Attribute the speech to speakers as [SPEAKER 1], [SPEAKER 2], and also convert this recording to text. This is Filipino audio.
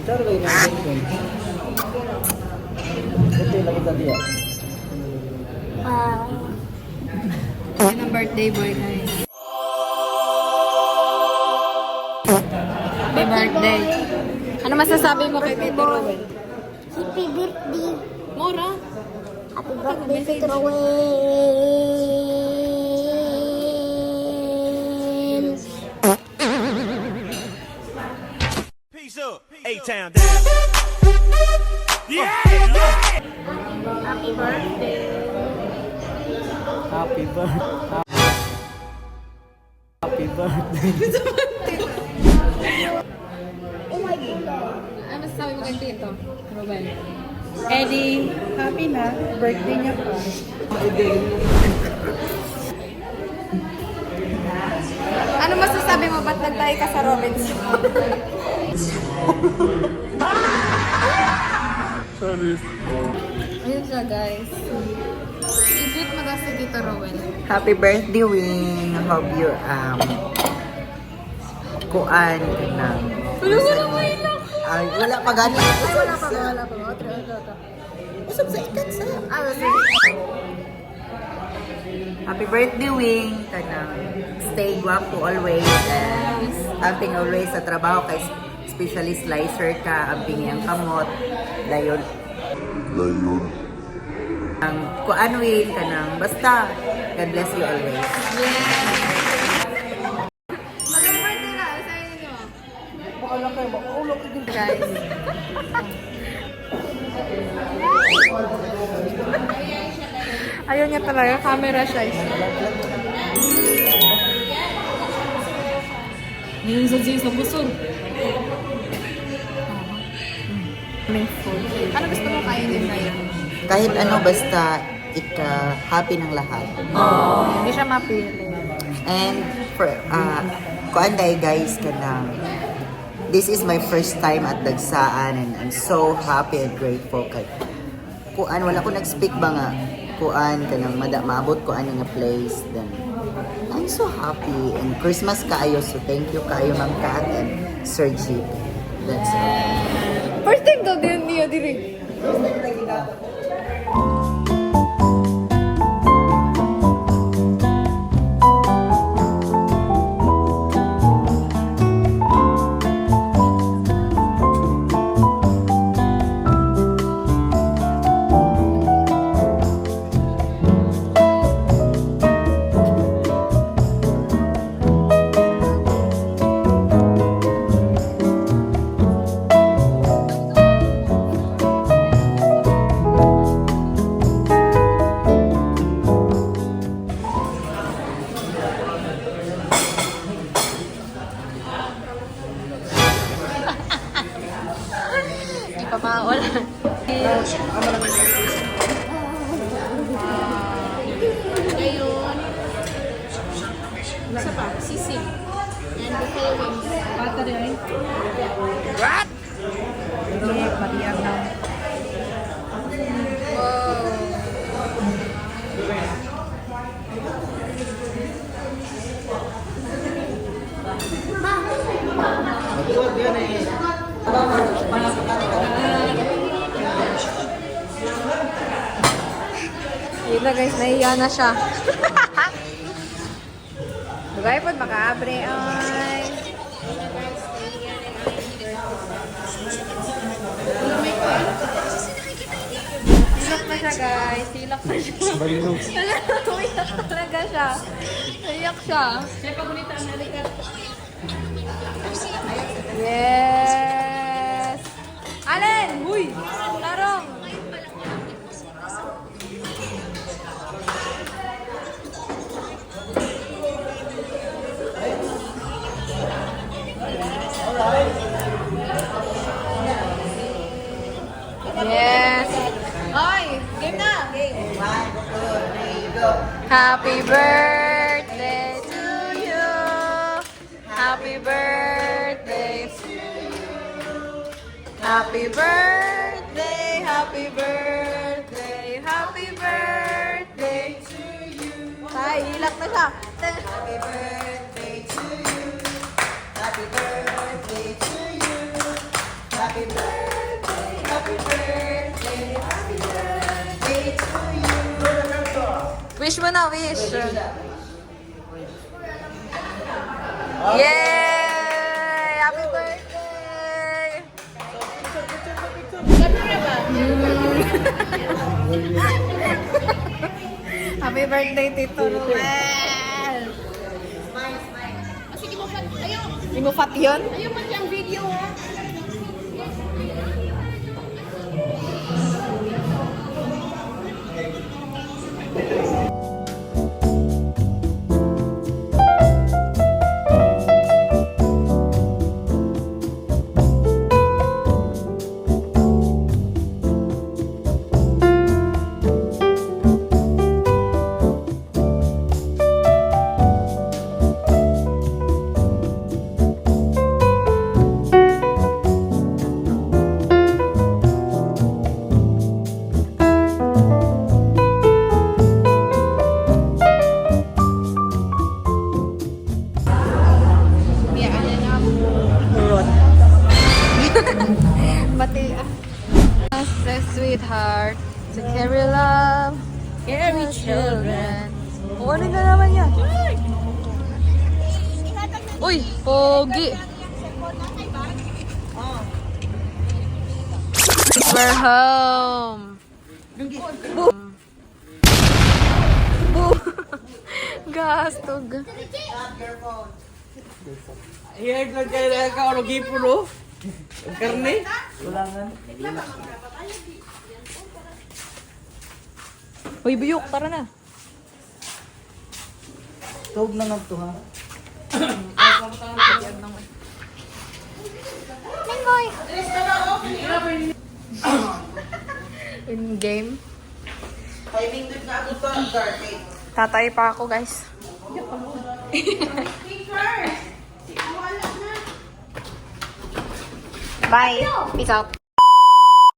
[SPEAKER 1] Charo lagi na girlfriend. Ito lagi tadi ya.
[SPEAKER 2] Yan ang birthday boy, guys. Happy birthday. Ano masasabi mo kay Tito Rowel?
[SPEAKER 3] Happy birthday.
[SPEAKER 2] Mora?
[SPEAKER 3] Happy birthday, Tito Rowel.
[SPEAKER 4] Peace up, A-Town down. Yeah!
[SPEAKER 3] Happy birthday.
[SPEAKER 1] Happy birthday. Happy birthday.
[SPEAKER 3] Oh my God.
[SPEAKER 2] Ano masasabi mo kay Tito Rowel?
[SPEAKER 5] Eddie, happy na. Birthday niya pa.
[SPEAKER 2] Ano masasabi mo? Ba't nagtayo ka sa Robinson? Ayun siya, guys. I-greet mo daw si Tito Rowel.
[SPEAKER 5] Happy birthday, Wing. Hope you, kuan ka na.
[SPEAKER 2] Wala mo ilang.
[SPEAKER 5] Ay, wala pa gani.
[SPEAKER 2] Wala pa.
[SPEAKER 5] Usap sa ikat sa.
[SPEAKER 2] Sige.
[SPEAKER 5] Happy birthday, Wing. Kanang stay guwapo always. And amping always sa trabaho kay especially slicer ka, amping ang kamot. Dayon. Ang kuan, Wing, kanang basta. God bless you always.
[SPEAKER 2] Magandang birthday na. Sa inyo.
[SPEAKER 1] Baka lang kayo makulog din.
[SPEAKER 2] Guys. Ayaw niya talaga. Camera shy. Ngayon sa Jing sa busog. May food. Ano gusto mo kainin ngayon?
[SPEAKER 5] Kahit ano, basta happy ng lahat.
[SPEAKER 2] Hindi siya mapili.
[SPEAKER 5] And for kuanday guys kanang this is my first time at Dagsaan and I'm so happy and grateful kay kuan wala ko nag-speak ba nga kuan kanang maabot ko ani nga place then I'm so happy and Christmas kaayo so thank you kaayo Ma'am Kat and Sir G. That's all.
[SPEAKER 2] First time daw din niya diri. Hindi pa mawala. Ngayon. Isa pa, sisig. And buffalo wings.
[SPEAKER 5] Battery ay.
[SPEAKER 2] What?
[SPEAKER 5] Hindi, pariyan na.
[SPEAKER 2] Wow.
[SPEAKER 1] Magluwag yan eh.
[SPEAKER 2] Yun na guys, nahiya na siya. Bagay po, makaabre ay. Silak na siya guys, silak na siya.
[SPEAKER 1] Balinog.
[SPEAKER 2] Umiyak talaga siya. Naiyak siya. Yes! Allen! Uy! Tarong! Yes! Oy! Game na! Happy birthday to you! Happy birthday to you! Happy birthday! Happy birthday! Happy birthday to you! Ay, hilak na siya!
[SPEAKER 5] Happy birthday to you. Happy birthday to you. Happy
[SPEAKER 2] Wish mo na, wish. Yay! Happy birthday! Happy birthday, Tito Ruel! Hindi mo fat yun?
[SPEAKER 3] Ayun pa siyang video ha.
[SPEAKER 2] Bati the sweetheart to carry love, carry children. O, ano na naman yan? Uy, pogi. We're home. Boom. Boom. Gastog.
[SPEAKER 1] Iya, kaya ka ano gipuro? Karne? Ulangan.
[SPEAKER 2] Uy, buyok, tara na.
[SPEAKER 1] Tawag na nga to ha.
[SPEAKER 2] Nengoy. In game. Tatay pa ako, guys. Bye. Peace out.